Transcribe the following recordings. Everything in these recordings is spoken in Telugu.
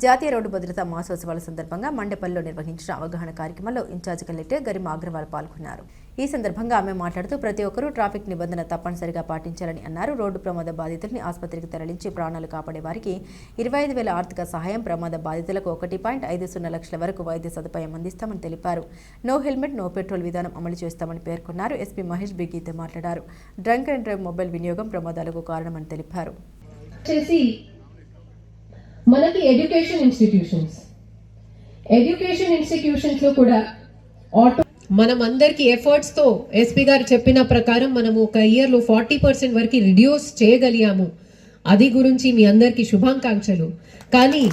జాతీయ రోడ్డు భద్రతా మాసోత్సవాల సందర్భంగా మండపల్లిలో నిర్వహించిన అవగాహన కార్యక్రమంలో ఇన్ఛార్జ్ కలెక్టర్ గరిమా అగ్రవాల్ పాల్గొన్నారు. ఈ సందర్భంగా ఆమె మాట్లాడుతూ ప్రతి ఒక్కరూ ట్రాఫిక్ నిబంధన తప్పనిసరిగా పాటించాలని అన్నారు. రోడ్డు ప్రమాద బాధితుల్ని ఆసుపత్రికి తరలించి ప్రాణాలు కాపాడే వారికి 25,000 ఆర్థిక సహాయం, ప్రమాద బాధితులకు 1.50 లక్షల వరకు వైద్య సదుపాయం అందిస్తామని తెలిపారు. నో హెల్మెట్ నో పెట్రోల్ విధానం అమలు చేస్తామని పేర్కొన్నారు. ఎస్పీ మహేష్ బి గీత మాట్లాడారు. డ్రంక్ అండ్ డ్రైవ్ మొబైల్ వినియోగం ప్రమాదాలకు కారణమని తెలిపారు. మనకి ఎడ్యుకేషన్ ఇన్స్టిట్యూషన్స్ లో కూడా ఆటో మనం అందరికి ఎఫర్ట్స్ తో ఎస్పీ గారు చెప్పిన ప్రకారం మనము ఒక ఇయర్ లో 40% వరకు రిడ్యూస్ చేయగలిగాము. అది గురించి మీ అందరికి శుభాకాంక్షలు. కానీ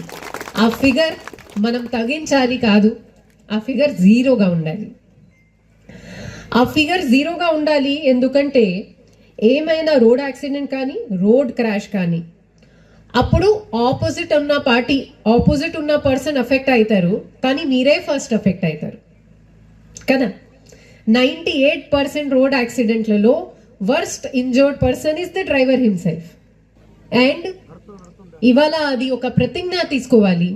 ఆ ఫిగర్ మనం తగ్గించాలి కాదు, ఆ ఫిగర్ జీరోగా ఉండాలి. ఆ ఫిగర్ జీరోగా ఉండాలి ఎందుకంటే ఏమైనా రోడ్ యాక్సిడెంట్ కానీ రోడ్ క్రాష్ కానీ అప్పుడు ఆపోజిట్ ఉన్న పర్సన్ ఎఫెక్ట్ అవుతారు, కానీ మీరే ఫస్ట్ ఎఫెక్ట్ అవుతారు కదా. 98% రోడ్ యాక్సిడెంట్లలో worst injured person is the driver himself. And ఇవాళ అది ఒక ప్రతిజ్ఞ తీసుకోవాలి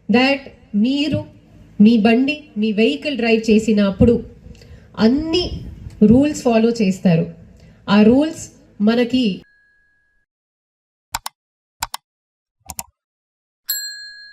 దాట్ మీరు మీ బండి మీ వెహికల్ డ్రైవ్ చేసినప్పుడు అన్ని రూల్స్ ఫాలో చేస్తారు. ఆ రూల్స్ మనకి